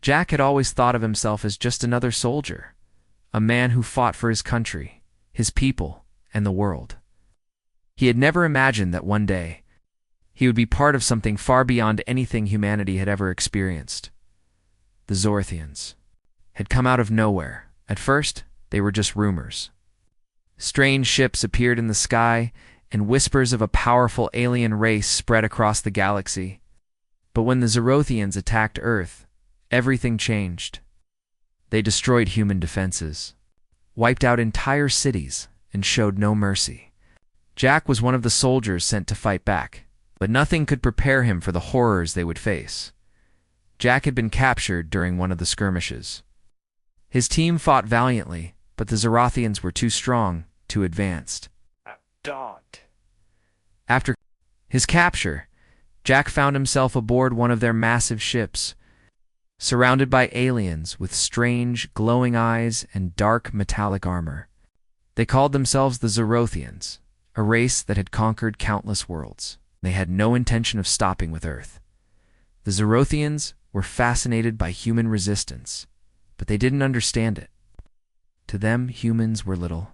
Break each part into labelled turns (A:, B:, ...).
A: Jack had always thought of himself as just another soldier, a man who fought for his country, his people, and the world. He had never imagined that one day he would be part of something far beyond anything humanity had ever experienced. The Zorthians had come out of nowhere. At first, they were just rumors. Strange ships appeared in the sky, and whispers of a powerful alien race spread across the galaxy. But when the Zorothians attacked Earth, everything changed. They destroyed human defenses, wiped out entire cities, and showed no mercy. Jack was one of the soldiers sent to fight back, but nothing could prepare him for the horrors they would face. Jack had been captured during one of the skirmishes. His team fought valiantly, but the Zorothians were too strong, too advanced. After his capture, Jack found himself aboard one of their massive ships, surrounded by aliens with strange, glowing eyes and dark, metallic armor. They called themselves the Zorothians, a race that had conquered countless worlds. They had no intention of stopping with Earth. The Zorothians were fascinated by human resistance, but they didn't understand it. To them, humans were little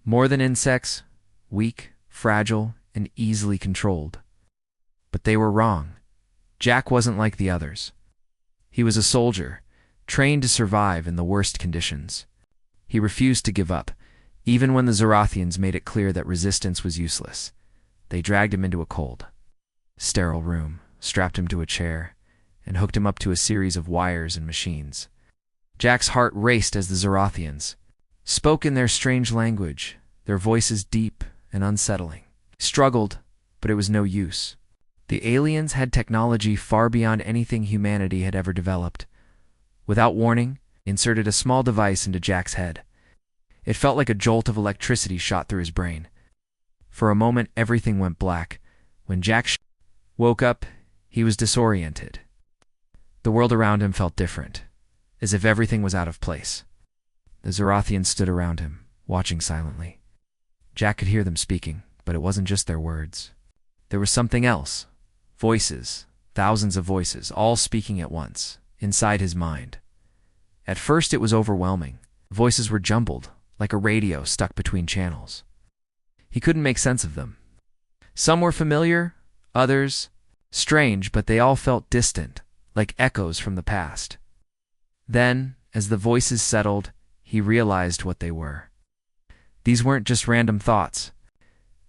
A: more than insects, weak, fragile, and easily controlled. But they were wrong. Jack wasn't like the others. He was a soldier, trained to survive in the worst conditions. He refused to give up, even when the Zorothians made it clear that resistance was useless. They dragged him into a cold, sterile room, strapped him to a chair, and hooked him up to a series of wires and machines. Jack's heart raced as the Zorothians spoke in their strange language, their voices deep and unsettling. He struggled, but it was no use. The aliens had technology far beyond anything humanity had ever developed. Without warning, inserted a small device into Jack's head. It felt like a jolt of electricity shot through his brain. For a moment, everything went black. When Jack woke up, he was disoriented. The world around him felt different, as if everything was out of place. The Zorothians stood around him, watching silently. Jack could hear them speaking, but it wasn't just their words. There was something else. Voices, thousands of voices, all speaking at once, inside his mind. At first it was overwhelming. Voices were jumbled, like a radio stuck between channels. He couldn't make sense of them. Some were familiar, others strange, but they all felt distant, like echoes from the past. Then, as the voices settled, he realized what they were. These weren't just random thoughts.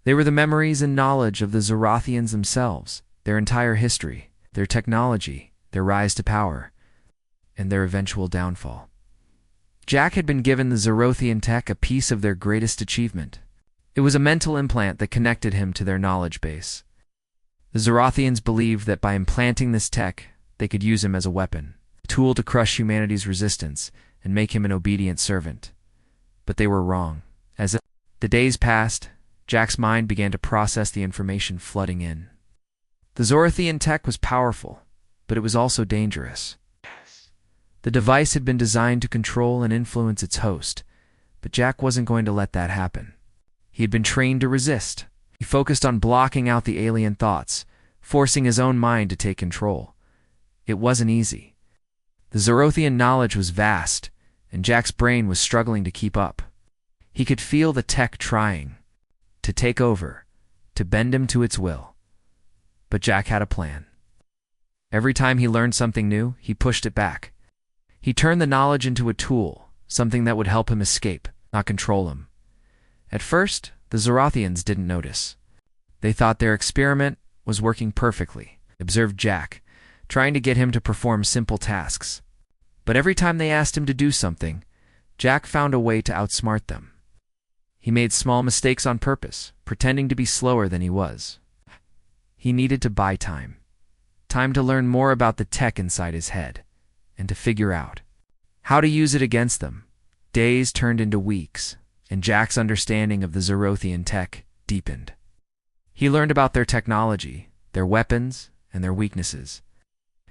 A: They were the memories and knowledge of the Zorothians themselves, their entire history, their technology, their rise to power, and their eventual downfall. Jack had been given the Zorothian tech a piece of their greatest achievement. It was a mental implant that connected him to their knowledge base. The Zorothians believed that by implanting this tech, they could use him as a weapon, a tool to crush humanity's resistance and make him an obedient servant. But they were wrong. As the days passed, Jack's mind began to process the information flooding in. The Zorothian tech was powerful, but it was also dangerous. The device had been designed to control and influence its host, but Jack wasn't going to let that happen. He had been trained to resist. He focused on blocking out the alien thoughts, forcing his own mind to take control. It wasn't easy. The Zorothian knowledge was vast, and Jack's brain was struggling to keep up. He could feel the tech trying to take over, to bend him to its will. But Jack had a plan. Every time he learned something new, he pushed it back. He turned the knowledge into a tool, something that would help him escape, not control him. At first, the Zorothians didn't notice. They thought their experiment was working perfectly, observed Jack, trying to get him to perform simple tasks. But every time they asked him to do something, Jack found a way to outsmart them. He made small mistakes on purpose, pretending to be slower than he was. He needed to buy time. Time to learn more about the tech inside his head, and to figure out how to use it against them. Days turned into weeks, and Jack's understanding of the Zorothian tech deepened. He learned about their technology, their weapons, and their weaknesses.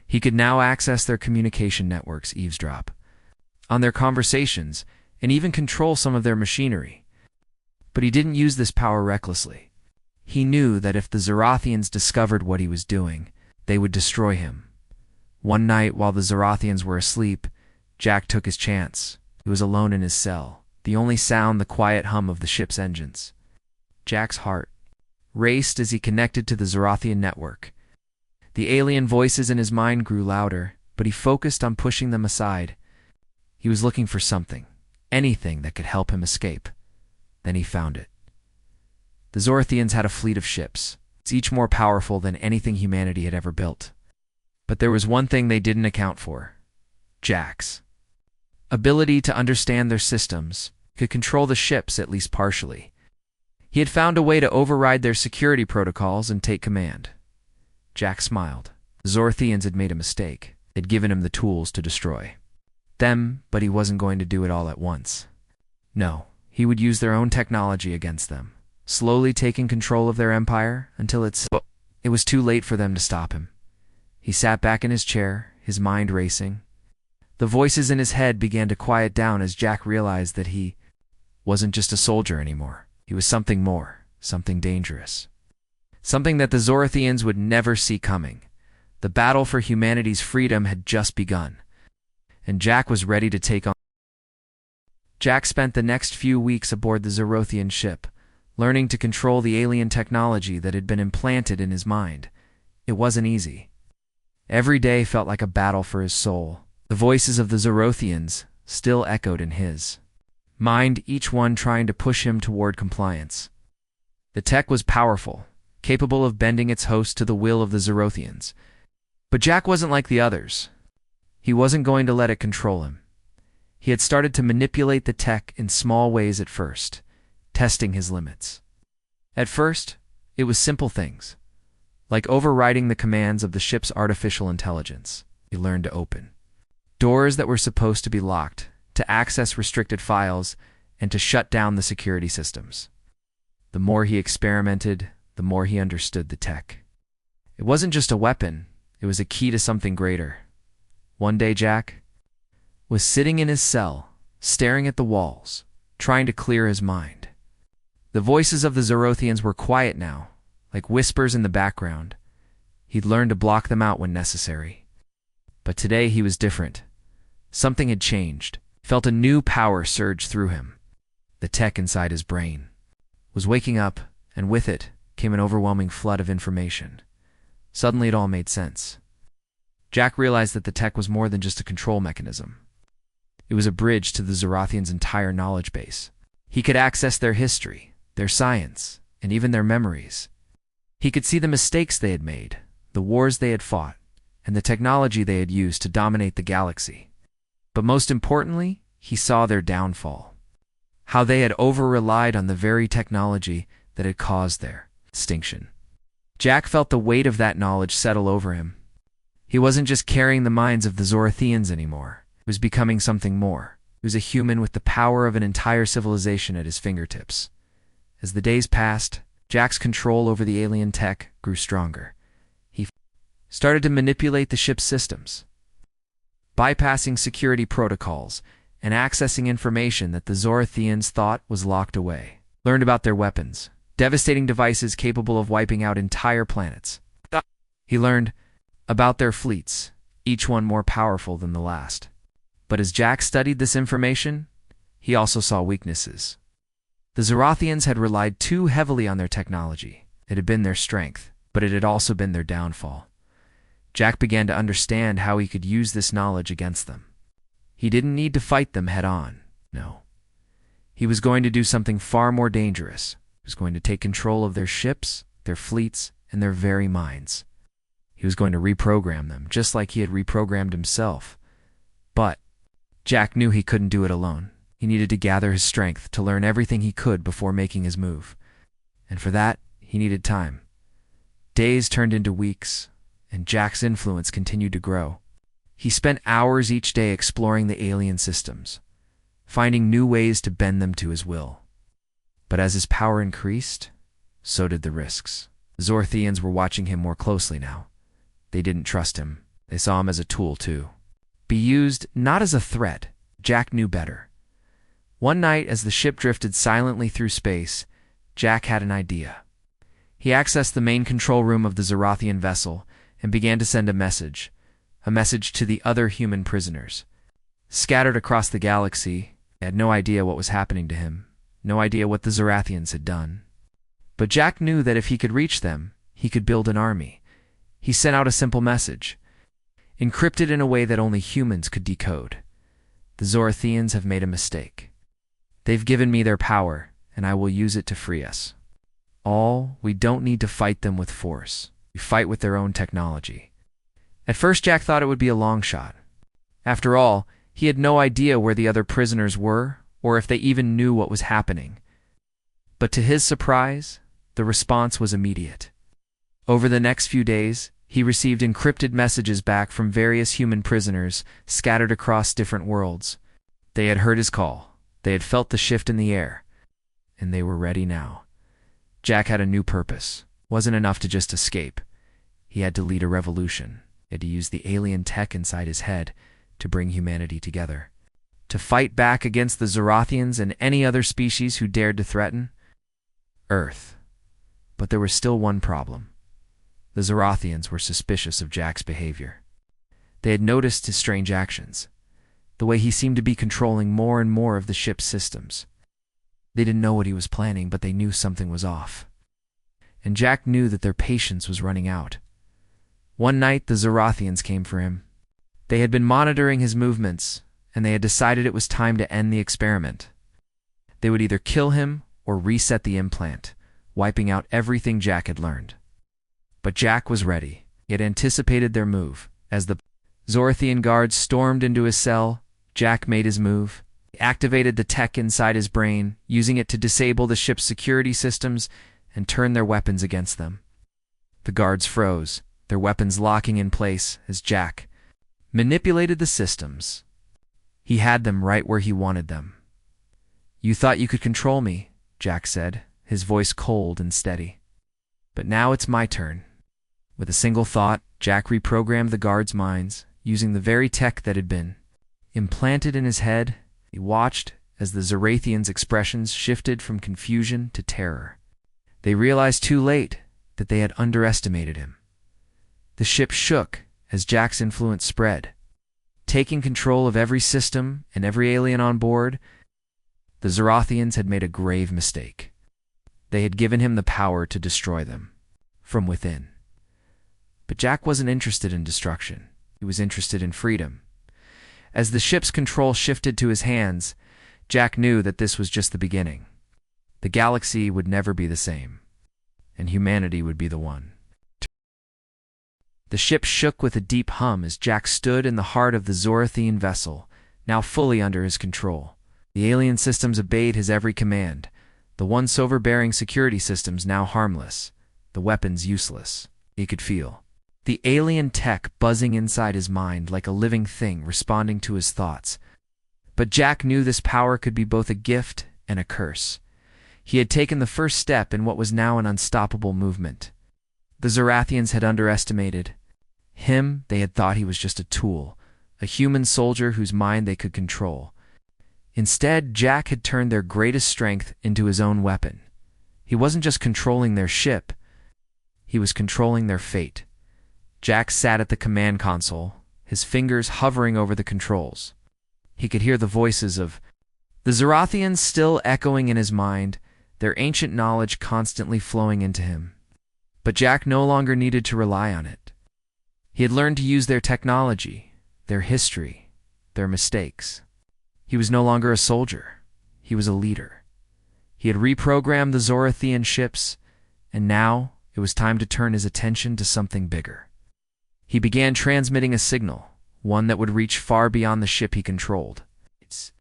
A: He could now access their communication networks, eavesdrop on their conversations, and even control some of their machinery. But he didn't use this power recklessly. He knew that if the Zorothians discovered what he was doing, they would destroy him. One night, while the Zorathians were asleep, Jack took his chance. He was alone in his cell, the only sound the quiet hum of the ship's engines. Jack's heart raced as he connected to the Zorathian network. The alien voices in his mind grew louder, but he focused on pushing them aside. He was looking for something, anything that could help him escape. Then he found it. The Zorathians had a fleet of ships, each more powerful than anything humanity had ever built. But there was one thing they didn't account for: Jack's ability to understand their systems, could control the ships at least partially. He had found a way to override their security protocols and take command. Jack smiled. The Zorathians had made a mistake. They'd given him the tools to destroy them, but he wasn't going to do it all at once. No, he would use their own technology against them, slowly taking control of their empire until it was too late for them to stop him. He sat back in his chair, his mind racing. The voices in his head began to quiet down as Jack realized that he wasn't just a soldier anymore. He was something more, something dangerous. Something that the Zorathians would never see coming. The battle for humanity's freedom had just begun, and Jack was ready to take on. Jack spent the next few weeks aboard the Zorathian ship, learning to control the alien technology that had been implanted in his mind. It wasn't easy. Every day felt like a battle for his soul. The voices of the Zorathians still echoed in his mind, each one trying to push him toward compliance. The tech was powerful, capable of bending its host to the will of the Zorathians. But Jack wasn't like the others. He wasn't going to let it control him. He had started to manipulate the tech in small ways at first, testing his limits. At first, it was simple things, like overriding the commands of the ship's artificial intelligence. He learned to open doors that were supposed to be locked, to access restricted files, and to shut down the security systems. The more he experimented, the more he understood the tech. It wasn't just a weapon, it was a key to something greater. One day Jack was sitting in his cell, staring at the walls, trying to clear his mind. The voices of the Zorathians were quiet now, like whispers in the background. He'd learned to block them out when necessary. But today he was different. Something had changed. He felt a new power surge through him. The tech inside his brain was waking up, and with it came an overwhelming flood of information. Suddenly it all made sense. Jack realized that the tech was more than just a control mechanism. It was a bridge to the Zorathians' entire knowledge base. He could access their history, their science, and even their memories. He could see the mistakes they had made, the wars they had fought, and the technology they had used to dominate the galaxy. But most importantly, he saw their downfall. How they had over-relied on the very technology that had caused their extinction. Jack felt the weight of that knowledge settle over him. He wasn't just carrying the minds of the Zorathians anymore. He was becoming something more. He was a human with the power of an entire civilization at his fingertips. As the days passed, Jack's control over the alien tech grew stronger. He started to manipulate the ship's systems, bypassing security protocols and accessing information that the Zorathians thought was locked away. Learned about their weapons, devastating devices capable of wiping out entire planets. He learned about their fleets, each one more powerful than the last. But as Jack studied this information, he also saw weaknesses. The Zorathians had relied too heavily on their technology. It had been their strength, but it had also been their downfall. Jack began to understand how he could use this knowledge against them. He didn't need to fight them head-on, no. He was going to do something far more dangerous. He was going to take control of their ships, their fleets, and their very minds. He was going to reprogram them, just like he had reprogrammed himself. But Jack knew he couldn't do it alone. He needed to gather his strength to learn everything he could before making his move. And for that, he needed time. Days turned into weeks, and Jack's influence continued to grow. He spent hours each day exploring the alien systems, finding new ways to bend them to his will. But as his power increased, so did the risks. The Zorathians were watching him more closely now. They didn't trust him. They saw him as a tool, too. Be used not as a threat. Jack knew better. One night, as the ship drifted silently through space, Jack had an idea. He accessed the main control room of the Zorathian vessel and began to send a a message to the other human prisoners. Scattered across the galaxy, he had no idea what was happening to him, no idea what the Zorathians had done. But Jack knew that if he could reach them, he could build an army. He sent out a simple message, encrypted in a way that only humans could decode. The Zorathians have made a mistake. They've given me their power, and I will use it to free us. We don't need to fight them with force. We fight with their own technology. At first, Jack thought it would be a long shot. After all, he had no idea where the other prisoners were, or if they even knew what was happening. But to his surprise, the response was immediate. Over the next few days, he received encrypted messages back from various human prisoners scattered across different worlds. They had heard his call, they had felt the shift in the air, and they were ready now. Jack had a new purpose. It wasn't enough to just escape. He had to lead a revolution. He had to use the alien tech inside his head to bring humanity together, to fight back against the Zorathians and any other species who dared to threaten Earth. But there was still one problem. The Zorathians were suspicious of Jack's behavior. They had noticed his strange actions, the way he seemed to be controlling more and more of the ship's systems. They didn't know what he was planning, but they knew something was off. And Jack knew that their patience was running out. One night, the Zorathians came for him. They had been monitoring his movements, and they had decided it was time to end the experiment. They would either kill him or reset the implant, wiping out everything Jack had learned. But Jack was ready. He had anticipated their move. As the Zorathian guards stormed into his cell, Jack made his move. He activated the tech inside his brain, using it to disable the ship's security systems and turn their weapons against them. The guards froze, their weapons locking in place as Jack manipulated the systems. He had them right where he wanted them. "You thought you could control me," Jack said, his voice cold and steady. "But now it's my turn." With a single thought, Jack reprogrammed the guards' minds, using the very tech that had been implanted in his head. He watched as the Zorathians' expressions shifted from confusion to terror. They realized too late that they had underestimated him. The ship shook as Jack's influence spread. Taking control of every system and every alien on board, the Zorathians had made a grave mistake. They had given him the power to destroy them from within. But Jack wasn't interested in destruction. He was interested in freedom. As the ship's control shifted to his hands, Jack knew that this was just the beginning. The galaxy would never be the same, and humanity would be the one. The ship shook with a deep hum as Jack stood in the heart of the Zorathian vessel, now fully under his control. The alien systems obeyed his every command, the once-overbearing security systems now harmless, the weapons useless. He could feel the alien tech buzzing inside his mind like a living thing responding to his thoughts. But Jack knew this power could be both a gift and a curse. He had taken the first step in what was now an unstoppable movement. The Zorathians had underestimated him. They had thought he was just a tool, a human soldier whose mind they could control. Instead, Jack had turned their greatest strength into his own weapon. He wasn't just controlling their ship, he was controlling their fate. Jack sat at the command console, his fingers hovering over the controls. He could hear the voices of the Zorathians still echoing in his mind, their ancient knowledge constantly flowing into him. But Jack no longer needed to rely on it. He had learned to use their technology, their history, their mistakes. He was no longer a soldier. He was a leader. He had reprogrammed the Zorathian ships, and now it was time to turn his attention to something bigger. He began transmitting a signal, one that would reach far beyond the ship he controlled. His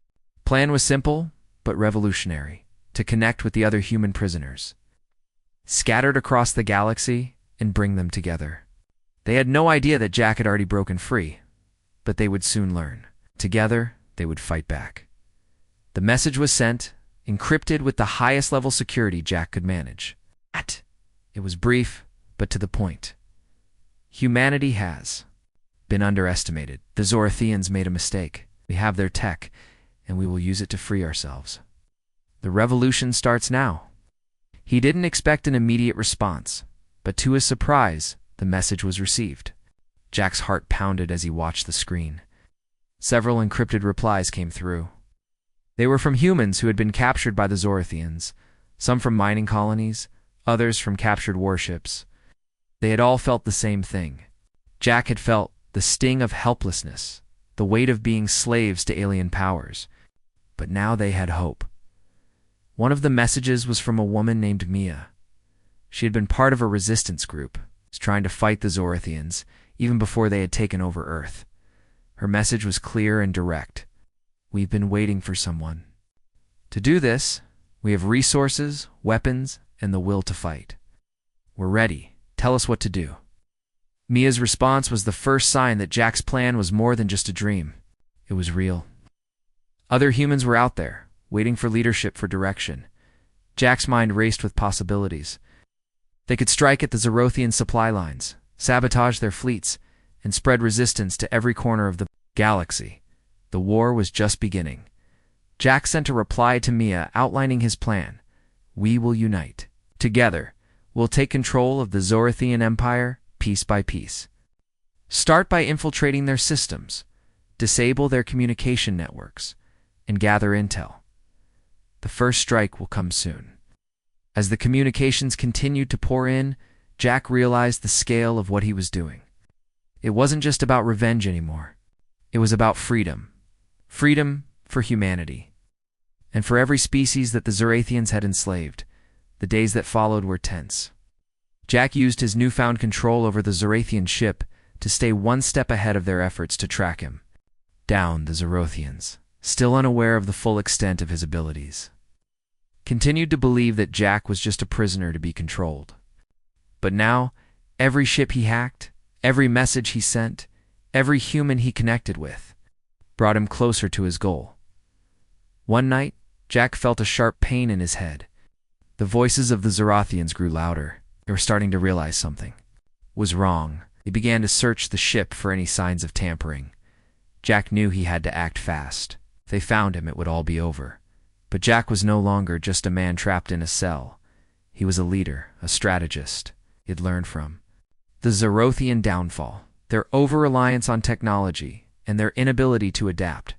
A: plan was simple, but revolutionary: to connect with the other human prisoners, scattered across the galaxy, and bring them together. They had no idea that Jack had already broken free, but they would soon learn. Together, they would fight back. The message was sent, encrypted with the highest level security Jack could manage. It was brief, but to the point. Humanity has been underestimated. The Zorathians made a mistake. We have their tech, and we will use it to free ourselves. The revolution starts now. He didn't expect an immediate response, but to his surprise, the message was received. Jack's heart pounded as he watched the screen. Several encrypted replies came through. They were from humans who had been captured by the Zorathians, some from mining colonies, others from captured warships. They had all felt the same thing. Jack had felt the sting of helplessness, the weight of being slaves to alien powers. But now they had hope. One of the messages was from a woman named Mia. She had been part of a resistance group, trying to fight the Zorathians, even before they had taken over Earth. Her message was clear and direct. We've been waiting for someone. To do this, we have resources, weapons, and the will to fight. We're ready. Tell us what to do. Mia's response was the first sign that Jack's plan was more than just a dream. It was real. Other humans were out there, waiting for leadership for direction. Jack's mind raced with possibilities. They could strike at the Zorothian supply lines, sabotage their fleets, and spread resistance to every corner of the galaxy. The war was just beginning. Jack sent a reply to Mia outlining his plan. We will unite. Together, we'll take control of the Zorathian Empire piece by piece. Start by infiltrating their systems, disable their communication networks, and gather intel. The first strike will come soon. As the communications continued to pour in, Jack realized the scale of what he was doing. It wasn't just about revenge anymore. It was about freedom. Freedom for humanity. And for every species that the Zorathians had enslaved, the days that followed were tense. Jack used his newfound control over the Zorathian ship to stay one step ahead of their efforts to track him down. The Zorothians, still unaware of the full extent of his abilities, continued to believe that Jack was just a prisoner to be controlled. But now, every ship he hacked, every message he sent, every human he connected with, brought him closer to his goal. One night, Jack felt a sharp pain in his head. The voices of the Zorathians grew louder. They were starting to realize something was wrong. They began to search the ship for any signs of tampering. Jack knew he had to act fast. If they found him, it would all be over. But Jack was no longer just a man trapped in a cell. He was a leader, a strategist. He'd learned from the Zorothian downfall, their over-reliance on technology, and their inability to adapt.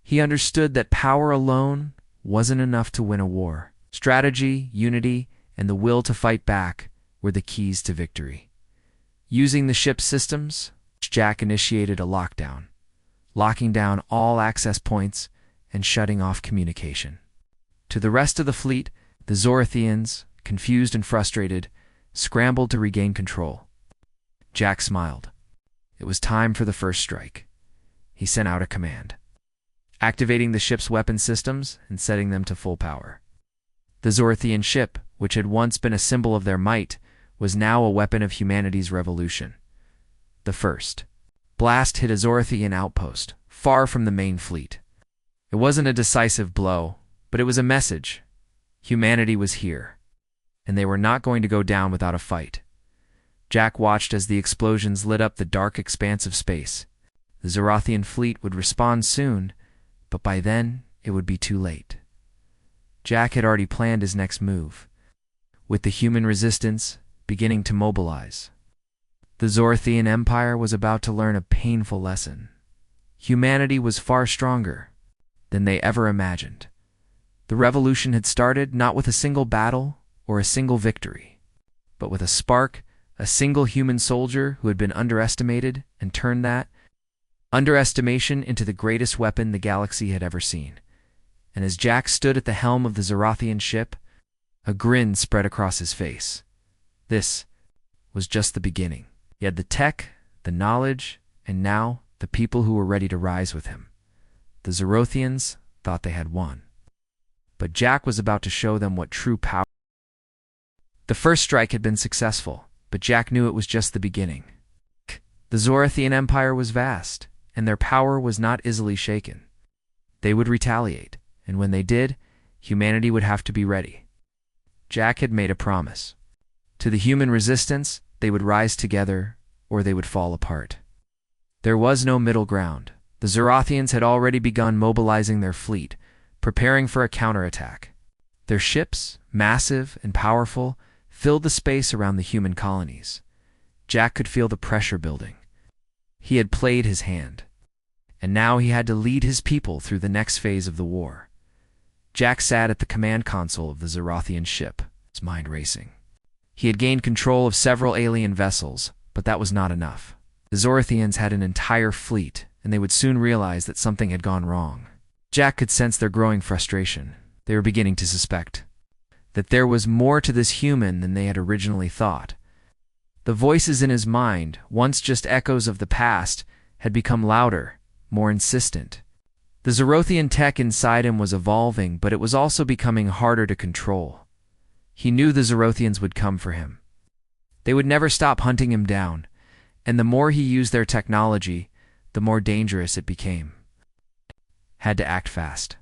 A: He understood that power alone wasn't enough to win a war. Strategy, unity, and the will to fight back were the keys to victory. Using the ship's systems, Jack initiated a lockdown, locking down all access points and shutting off communication. To the rest of the fleet, the Zorathians, confused and frustrated, scrambled to regain control. Jack smiled. It was time for the first strike. He sent out a command, activating the ship's weapon systems and setting them to full power. The Zorathian ship, which had once been a symbol of their might, was now a weapon of humanity's revolution. The first blast hit a Zorathian outpost, far from the main fleet. It wasn't a decisive blow, but it was a message. Humanity was here, and they were not going to go down without a fight. Jack watched as the explosions lit up the dark expanse of space. The Zorathian fleet would respond soon, but by then it would be too late. Jack had already planned his next move, with the human resistance beginning to mobilize. The Zorathian Empire was about to learn a painful lesson. Humanity was far stronger than they ever imagined. The revolution had started not with a single battle or a single victory, but with a spark, a single human soldier who had been underestimated and turned that underestimation into the greatest weapon the galaxy had ever seen. And as Jack stood at the helm of the Zorathian ship, a grin spread across his face. This was just the beginning. He had the tech, the knowledge, and now the people who were ready to rise with him. The Zorothians thought they had won, but Jack was about to show them what true power. The first strike had been successful, but Jack knew it was just the beginning. The Zorathian Empire was vast, and their power was not easily shaken. They would retaliate, and when they did, humanity would have to be ready. Jack had made a promise. To the human resistance, they would rise together, or they would fall apart. There was no middle ground. The Zorathians had already begun mobilizing their fleet, preparing for a counterattack. Their ships, massive and powerful, filled the space around the human colonies. Jack could feel the pressure building. He had played his hand, and now he had to lead his people through the next phase of the war. Jack sat at the command console of the Zerothian ship, his mind racing. He had gained control of several alien vessels, but that was not enough. The Zorothians had an entire fleet, and they would soon realize that something had gone wrong. Jack could sense their growing frustration. They were beginning to suspect that there was more to this human than they had originally thought. The voices in his mind, once just echoes of the past, had become louder, more insistent. The Zerothian tech inside him was evolving, but it was also becoming harder to control. He knew the Zerothians would come for him. They would never stop hunting him down, and the more he used their technology, the more dangerous it became. Had to act fast.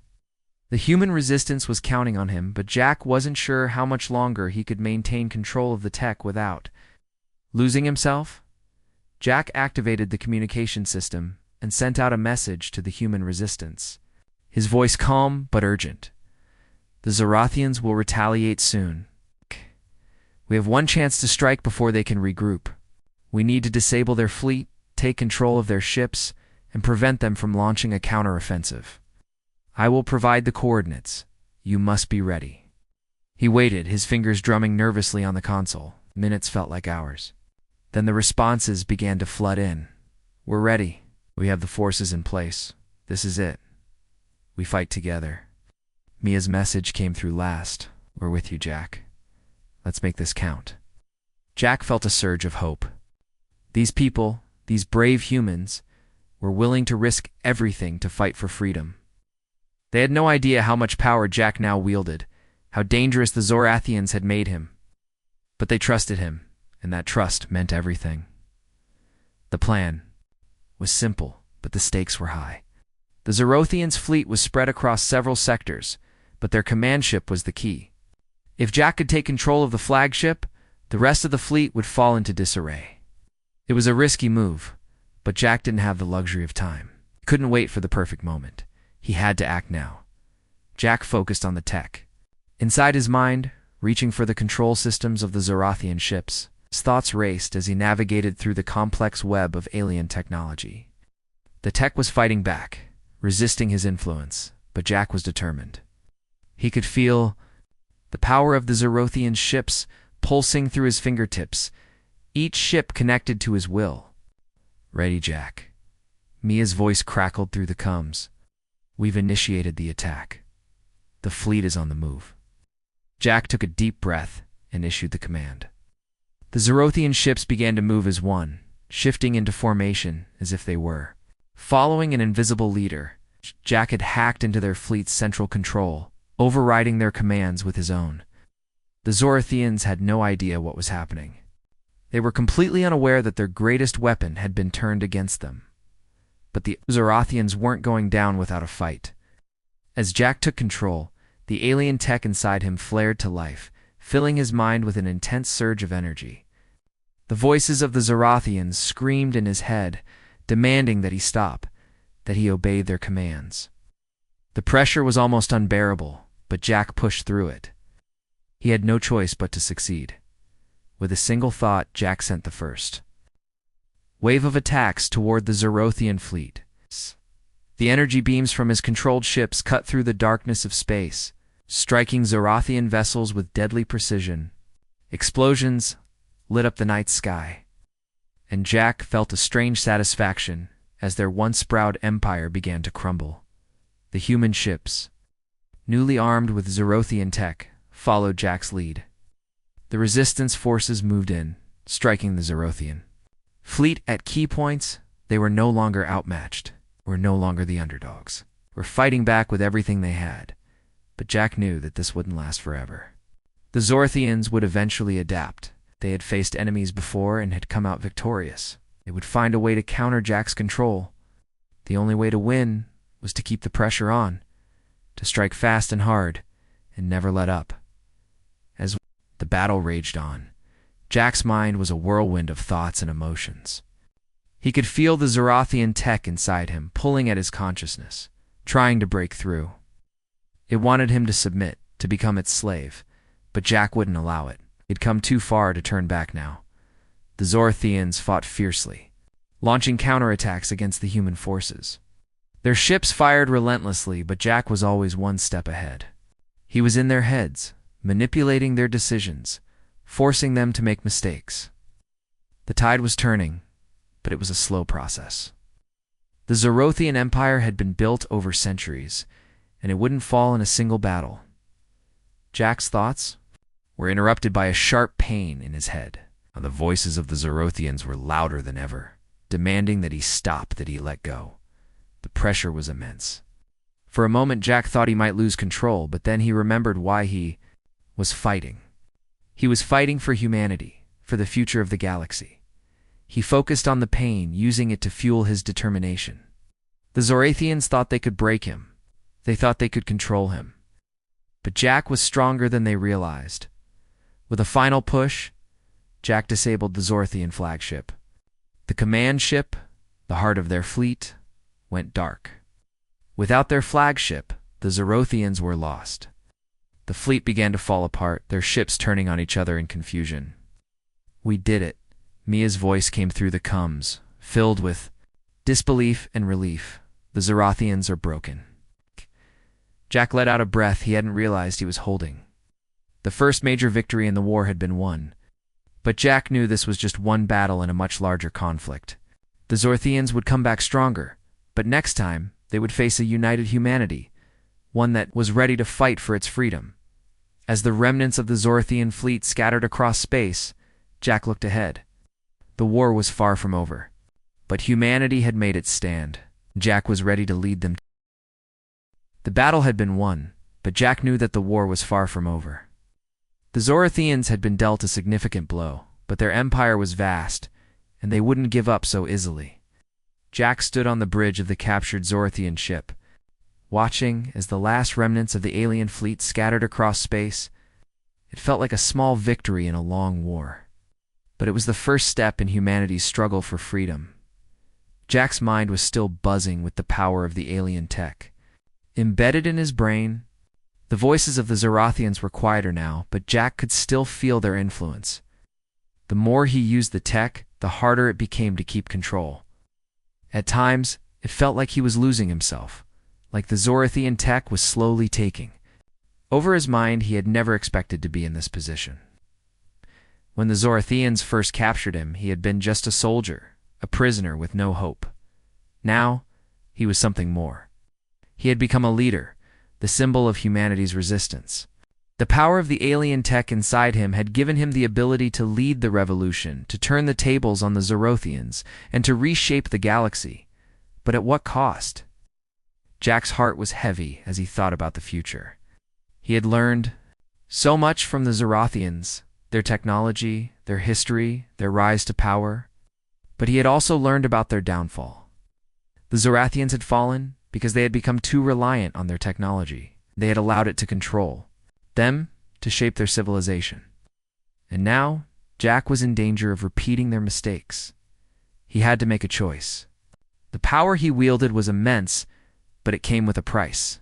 A: The human resistance was counting on him, but Jack wasn't sure how much longer he could maintain control of the tech without losing himself. Jack activated the communication system and sent out a message to the human resistance. His voice calm but urgent. The Zerothians will retaliate soon. We have one chance to strike before they can regroup. We need to disable their fleet, take control of their ships, and prevent them from launching a counteroffensive. I will provide the coordinates. You must be ready. He waited, his fingers drumming nervously on the console. Minutes felt like hours. Then the responses began to flood in. We're ready. We have the forces in place. This is it. We fight together. Mia's message came through last. We're with you, Jack. Let's make this count. Jack felt a surge of hope. These people, these brave humans, were willing to risk everything to fight for freedom. They had no idea how much power Jack now wielded, how dangerous the Zorathians had made him. But they trusted him, and that trust meant everything. The plan was simple, but the stakes were high. The Zerothians' fleet was spread across several sectors, but their command ship was the key. If Jack could take control of the flagship, the rest of the fleet would fall into disarray. It was a risky move, but Jack didn't have the luxury of time. He couldn't wait for the perfect moment. He had to act now. Jack focused on the tech. Inside his mind, reaching for the control systems of the Zerothian ships, his thoughts raced as he navigated through the complex web of alien technology. The tech was fighting back, resisting his influence, but Jack was determined. He could feel the power of the Zerothian ships pulsing through his fingertips, each ship connected to his will. Ready, Jack. Mia's voice crackled through the comms. We've initiated the attack. The fleet is on the move. Jack took a deep breath and issued the command. The Zerothian ships began to move as one, shifting into formation as if they were. Following an invisible leader, Jack had hacked into their fleet's central control, overriding their commands with his own. The Zerothians had no idea what was happening. They were completely unaware that their greatest weapon had been turned against them. But the Zerothians weren't going down without a fight. As Jack took control, the alien tech inside him flared to life, filling his mind with an intense surge of energy. The voices of the Zerothians screamed in his head, demanding that he stop, that he obey their commands. The pressure was almost unbearable, but Jack pushed through it. He had no choice but to succeed. With a single thought, Jack sent the first wave of attacks toward the Zerothian fleet. The energy beams from his controlled ships cut through the darkness of space, striking Zerothian vessels with deadly precision. Explosions lit up the night sky, and Jack felt a strange satisfaction as their once proud empire began to crumble. The human ships, newly armed with Zerothian tech, followed Jack's lead. The resistance forces moved in, striking the Zerothian fleet at key points. They were no longer outmatched, were no longer the underdogs, were fighting back with everything they had. But Jack knew that this wouldn't last forever. The Zerothians would eventually adapt. They had faced enemies before and had come out victorious. They would find a way to counter Jack's control. The only way to win was to keep the pressure on, to strike fast and hard, and never let up. As the battle raged on, Jack's mind was a whirlwind of thoughts and emotions. He could feel the Zerothian tech inside him pulling at his consciousness, trying to break through. It wanted him to submit, to become its slave, but Jack wouldn't allow it. He'd come too far to turn back now. The Zerothians fought fiercely, launching counterattacks against the human forces. Their ships fired relentlessly, but Jack was always one step ahead. He was in their heads, manipulating their decisions, forcing them to make mistakes. The tide was turning, but it was a slow process. The Zorothian Empire had been built over centuries, and it wouldn't fall in a single battle. Jack's thoughts were interrupted by a sharp pain in his head. The voices of the Zorothians were louder than ever, demanding that he stop, that he let go. The pressure was immense. For a moment, Jack thought he might lose control, but then he remembered why he was fighting. He was fighting for humanity, for the future of the galaxy. He focused on the pain, using it to fuel his determination. The Zorothians thought they could break him. They thought they could control him. But Jack was stronger than they realized. With a final push, Jack disabled the Zorothian flagship. The command ship, the heart of their fleet, went dark. Without their flagship, the Zorothians were lost. The fleet began to fall apart, their ships turning on each other in confusion. "We did it." Mia's voice came through the comms, filled with disbelief and relief. "The Zorothians are broken." Jack let out a breath he hadn't realized he was holding. The first major victory in the war had been won. But Jack knew this was just one battle in a much larger conflict. The Zorothians would come back stronger, but next time they would face a united humanity, one that was ready to fight for its freedom. As the remnants of the Zorothian fleet scattered across space, Jack looked ahead. The war was far from over, but humanity had made its stand. Jack was ready to lead them. The battle had been won, but Jack knew that the war was far from over. The Zorothians had been dealt a significant blow, but their empire was vast, and they wouldn't give up so easily. Jack stood on the bridge of the captured Zorothian ship, watching as the last remnants of the alien fleet scattered across space. It felt like a small victory in a long war, but it was the first step in humanity's struggle for freedom. Jack's mind was still buzzing with the power of the alien tech. Embedded in his brain, the voices of the Zorothians were quieter now, but Jack could still feel their influence. The more he used the tech, the harder it became to keep control. At times, it felt like he was losing himself, like the Zorothian tech was slowly taking over his mind. He had never expected to be in this position. When the Zorothians first captured him, he had been just a soldier, a prisoner with no hope. Now, he was something more. He had become a leader, the symbol of humanity's resistance. The power of the alien tech inside him had given him the ability to lead the revolution, to turn the tables on the Zorothians, and to reshape the galaxy. But at what cost? Jack's heart was heavy as he thought about the future. He had learned so much from the Zorothians, their technology, their history, their rise to power. But he had also learned about their downfall. The Zorothians had fallen because they had become too reliant on their technology. They had allowed it to control them, to shape their civilization. And now, Jack was in danger of repeating their mistakes. He had to make a choice. The power he wielded was immense, but it came with a price.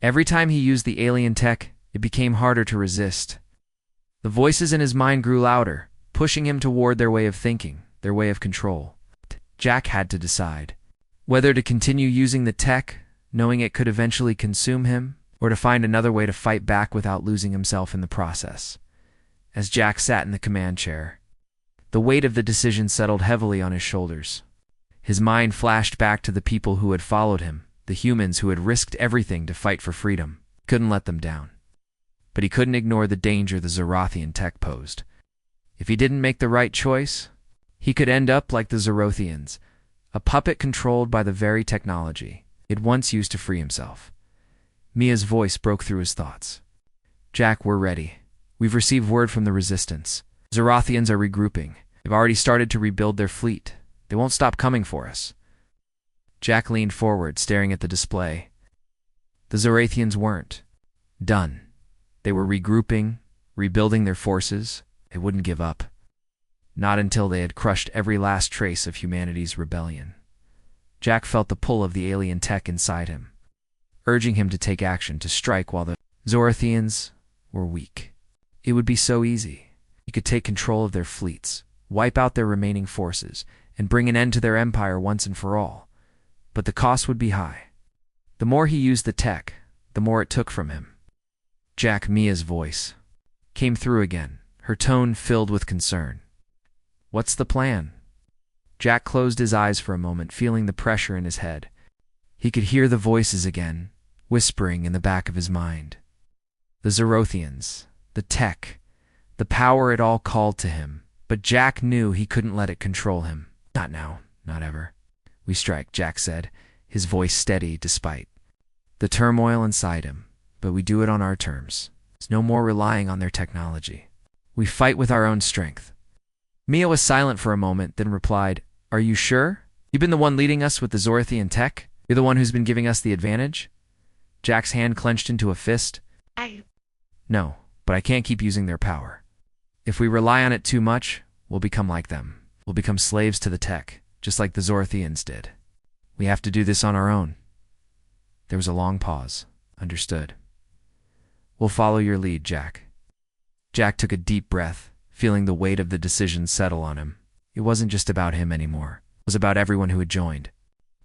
A: Every time he used the alien tech, it became harder to resist. The voices in his mind grew louder, pushing him toward their way of thinking, their way of control. Jack had to decide whether to continue using the tech, knowing it could eventually consume him, or to find another way to fight back without losing himself in the process. As Jack sat in the command chair, the weight of the decision settled heavily on his shoulders. His mind flashed back to the people who had followed him, the humans who had risked everything to fight for freedom. Couldn't let them down. But he couldn't ignore the danger the Zorothian tech posed. If he didn't make the right choice, he could end up like the Zorothians, a puppet controlled by the very technology he'd once used to free himself. Mia's voice broke through his thoughts. "Jack, we're ready. We've received word from the Resistance. Zorothians are regrouping. They've already started to rebuild their fleet. They won't stop coming for us." Jack leaned forward, staring at the display. The Zorothians weren't done. They were regrouping, rebuilding their forces. They wouldn't give up. Not until they had crushed every last trace of humanity's rebellion. Jack felt the pull of the alien tech inside him, urging him to take action, to strike while the Zorothians were weak. It would be so easy. He could take control of their fleets, wipe out their remaining forces, and bring an end to their empire once and for all. But the cost would be high. The more he used the tech, the more it took from him. Mia's voice came through again, her tone filled with concern. What's the plan? Jack closed his eyes for a moment, feeling the pressure in his head. He could hear the voices again, whispering in the back of his mind. The Zerothians, the tech, the power it all called to him. But Jack knew he couldn't let it control him. Not now, not ever. We strike, Jack said, his voice steady despite the turmoil inside him. But we do it on our terms. There's no more relying on their technology. We fight with our own strength. Mia was silent for a moment, then replied, Are you sure? You've been the one leading us with the Zorothian tech? You're the one who's been giving us the advantage? Jack's hand clenched into a fist. No, but I can't keep using their power. If we rely on it too much, we'll become like them. We'll become slaves to the tech, just like the Zorothians did. We have to do this on our own. There was a long pause. Understood. We'll follow your lead, Jack. Jack took a deep breath, feeling the weight of the decision settle on him. It wasn't just about him anymore. It was about everyone who had joined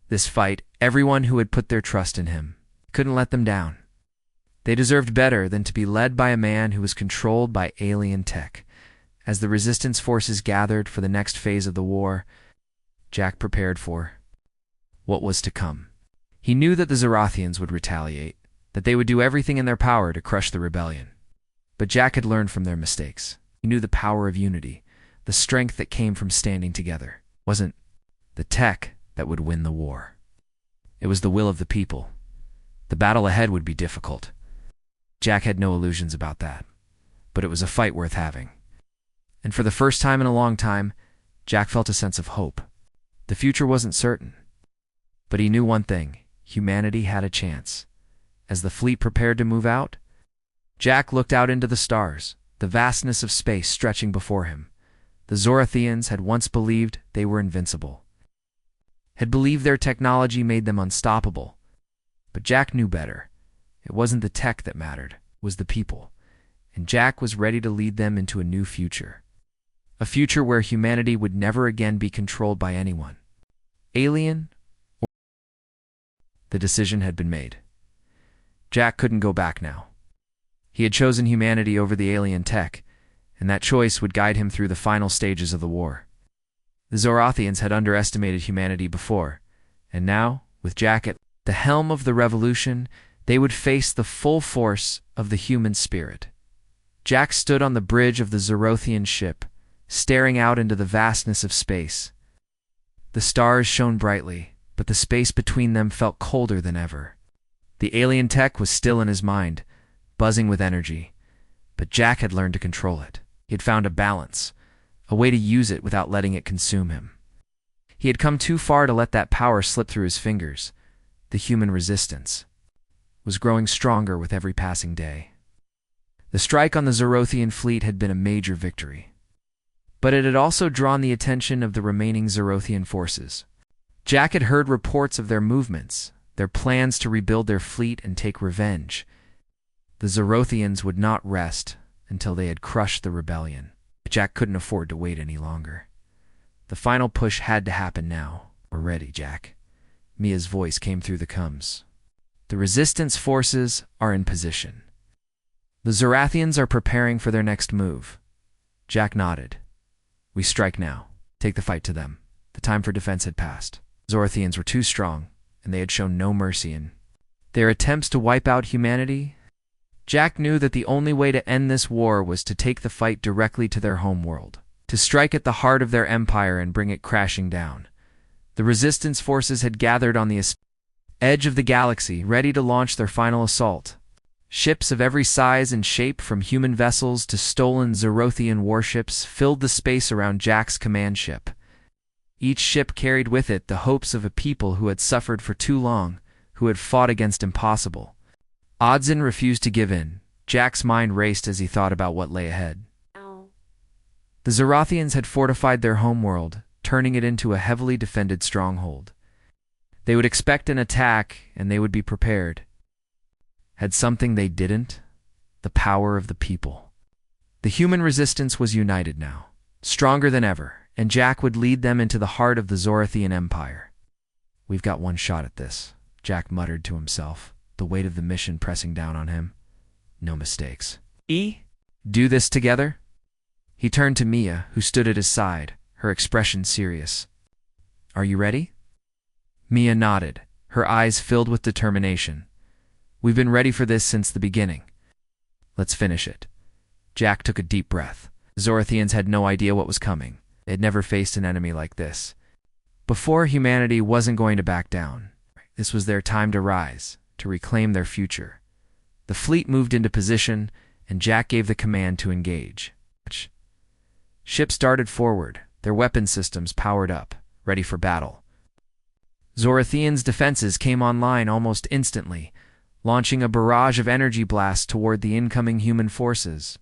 A: this fight, everyone who had put their trust in him. He couldn't let them down. They deserved better than to be led by a man who was controlled by alien tech. As the resistance forces gathered for the next phase of the war, Jack prepared for what was to come. He knew that the Zorothians would retaliate, that they would do everything in their power to crush the rebellion. But Jack had learned from their mistakes. He knew the power of unity, the strength that came from standing together. It wasn't the tech that would win the war. It was the will of the people. The battle ahead would be difficult. Jack had no illusions about that, but it was a fight worth having. And for the first time in a long time, Jack felt a sense of hope. The future wasn't certain, but he knew one thing: humanity had a chance. As the fleet prepared to move out, Jack looked out into the stars, the vastness of space stretching before him. The Zorothians had once believed they were invincible, had believed their technology made them unstoppable. But Jack knew better. It wasn't the tech that mattered, it was the people. And Jack was ready to lead them into a new future. A future where humanity would never again be controlled by anyone. Alien or... The decision had been made. Jack couldn't go back now. He had chosen humanity over the alien tech, and that choice would guide him through the final stages of the war. The Zorothians had underestimated humanity before, and now, with Jack at the helm of the revolution, they would face the full force of the human spirit. Jack stood on the bridge of the Zorothian ship, staring out into the vastness of space. The stars shone brightly, but the space between them felt colder than ever. The alien tech was still in his mind, buzzing with energy, but Jack had learned to control it. He had found a balance, a way to use it without letting it consume him. He had come too far to let that power slip through his fingers. The human resistance was growing stronger with every passing day. The strike on the Zorothian fleet had been a major victory, but it had also drawn the attention of the remaining Zorothian forces. Jack had heard reports of their movements, their plans to rebuild their fleet and take revenge. The Zorothians would not rest until they had crushed the rebellion. Jack couldn't afford to wait any longer. The final push had to happen now. We're ready, Jack. Mia's voice came through the comms. The resistance forces are in position. The Zorothians are preparing for their next move. Jack nodded. We strike now. Take the fight to them. The time for defense had passed. Zorothians were too strong, and they had shown no mercy in their attempts to wipe out humanity. Jack knew that the only way to end this war was to take the fight directly to their homeworld, to strike at the heart of their empire and bring it crashing down. The resistance forces had gathered on the edge of the galaxy, ready to launch their final assault. Ships of every size and shape, from human vessels to stolen Zorothian warships, filled the space around Jack's command ship. Each ship carried with it the hopes of a people who had suffered for too long, who had fought against impossible. Odds-in refused to give in. Jack's mind raced as he thought about what lay ahead. The Zorothians had fortified their homeworld, turning it into a heavily defended stronghold. They would expect an attack, and they would be prepared. Had something they didn't: the power of the people. The human resistance was united now, stronger than ever, and Jack would lead them into the heart of the Zorathian Empire. "We've got one shot at this," Jack muttered to himself, the weight of the mission pressing down on him. "No mistakes. Do this together?" He turned to Mia, who stood at his side, her expression serious. "Are you ready?" Mia nodded, her eyes filled with determination. "We've been ready for this since the beginning. Let's finish it." Jack took a deep breath. The Zorathians had no idea what was coming. They had never faced an enemy like this. Before, humanity wasn't going to back down. This was their time to rise, to reclaim their future. The fleet moved into position, and Jack gave the command to engage. Ships darted forward, their weapon systems powered up, ready for battle. Zorathians' defenses came online almost instantly, launching a barrage of energy blasts toward the incoming human forces.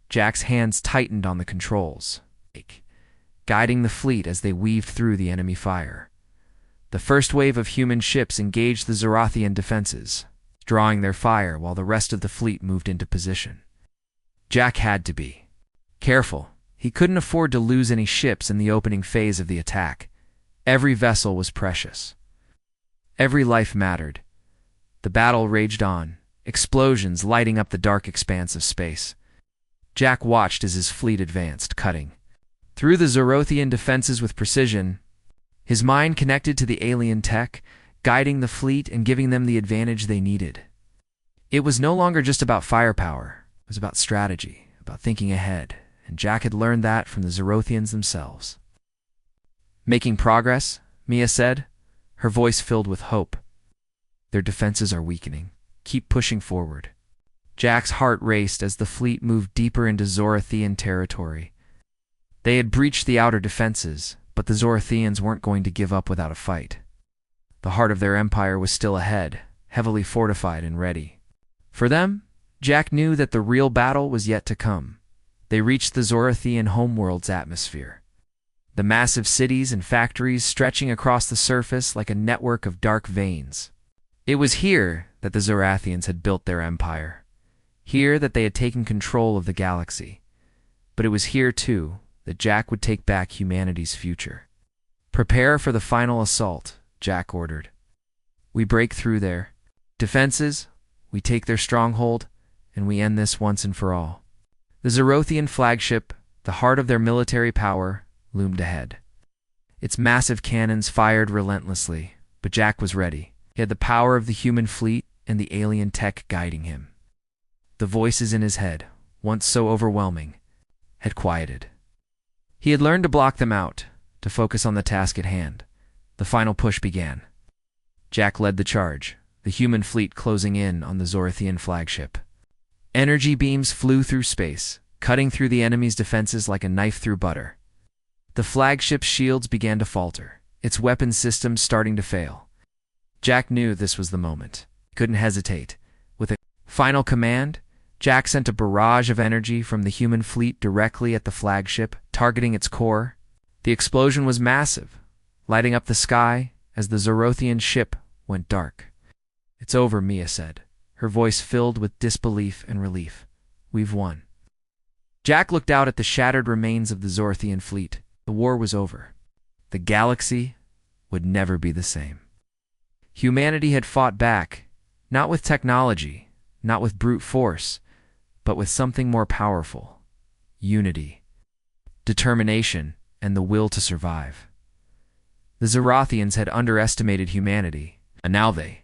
A: Jack's hands tightened on the controls, guiding the fleet as they weaved through the enemy fire. The first wave of human ships engaged the Zorathian defenses, drawing their fire while the rest of the fleet moved into position. Jack had to be careful. He couldn't afford to lose any ships in the opening phase of the attack. Every vessel was precious. Every life mattered. The battle raged on, explosions lighting up the dark expanse of space. Jack watched as his fleet advanced, cutting through the Zorathian defenses with precision, his mind connected to the alien tech, guiding the fleet and giving them the advantage they needed. It was no longer just about firepower. It was about strategy, about thinking ahead, and Jack had learned that from the Zorathians themselves. "Making progress," Mia said, her voice filled with hope. "Their defenses are weakening. Keep pushing forward." Jack's heart raced as the fleet moved deeper into Zorathian territory. They had breached the outer defenses, but the Zorathians weren't going to give up without a fight. The heart of their empire was still ahead, heavily fortified and ready. For them, Jack knew that the real battle was yet to come. They reached the Zorathian homeworld's atmosphere. The massive cities and factories stretching across the surface like a network of dark veins. It was here that the Zorathians had built their empire. Here that they had taken control of the galaxy. But it was here, too, that Jack would take back humanity's future. "Prepare for the final assault," Jack ordered. "We break through their defenses, we take their stronghold, and we end this once and for all." The Zorathian flagship, the heart of their military power, loomed ahead. Its massive cannons fired relentlessly, but Jack was ready. He had the power of the human fleet and the alien tech guiding him. The voices in his head, once so overwhelming, had quieted. He had learned to block them out, to focus on the task at hand. The final push began. Jack led the charge, the human fleet closing in on the Zorathian flagship. Energy beams flew through space, cutting through the enemy's defenses like a knife through butter. The flagship's shields began to falter, its weapon systems starting to fail. Jack knew this was the moment. He couldn't hesitate. With a final command, Jack sent a barrage of energy from the human fleet directly at the flagship, targeting its core. The explosion was massive, lighting up the sky as the Zorathian ship went dark. "It's over," Mia said, her voice filled with disbelief and relief. "We've won." Jack looked out at the shattered remains of the Zorathian fleet. The war was over. The galaxy would never be the same. Humanity had fought back, not with technology, not with brute force, but with something more powerful: unity, determination, and the will to survive. The Zorathians had underestimated humanity, and now they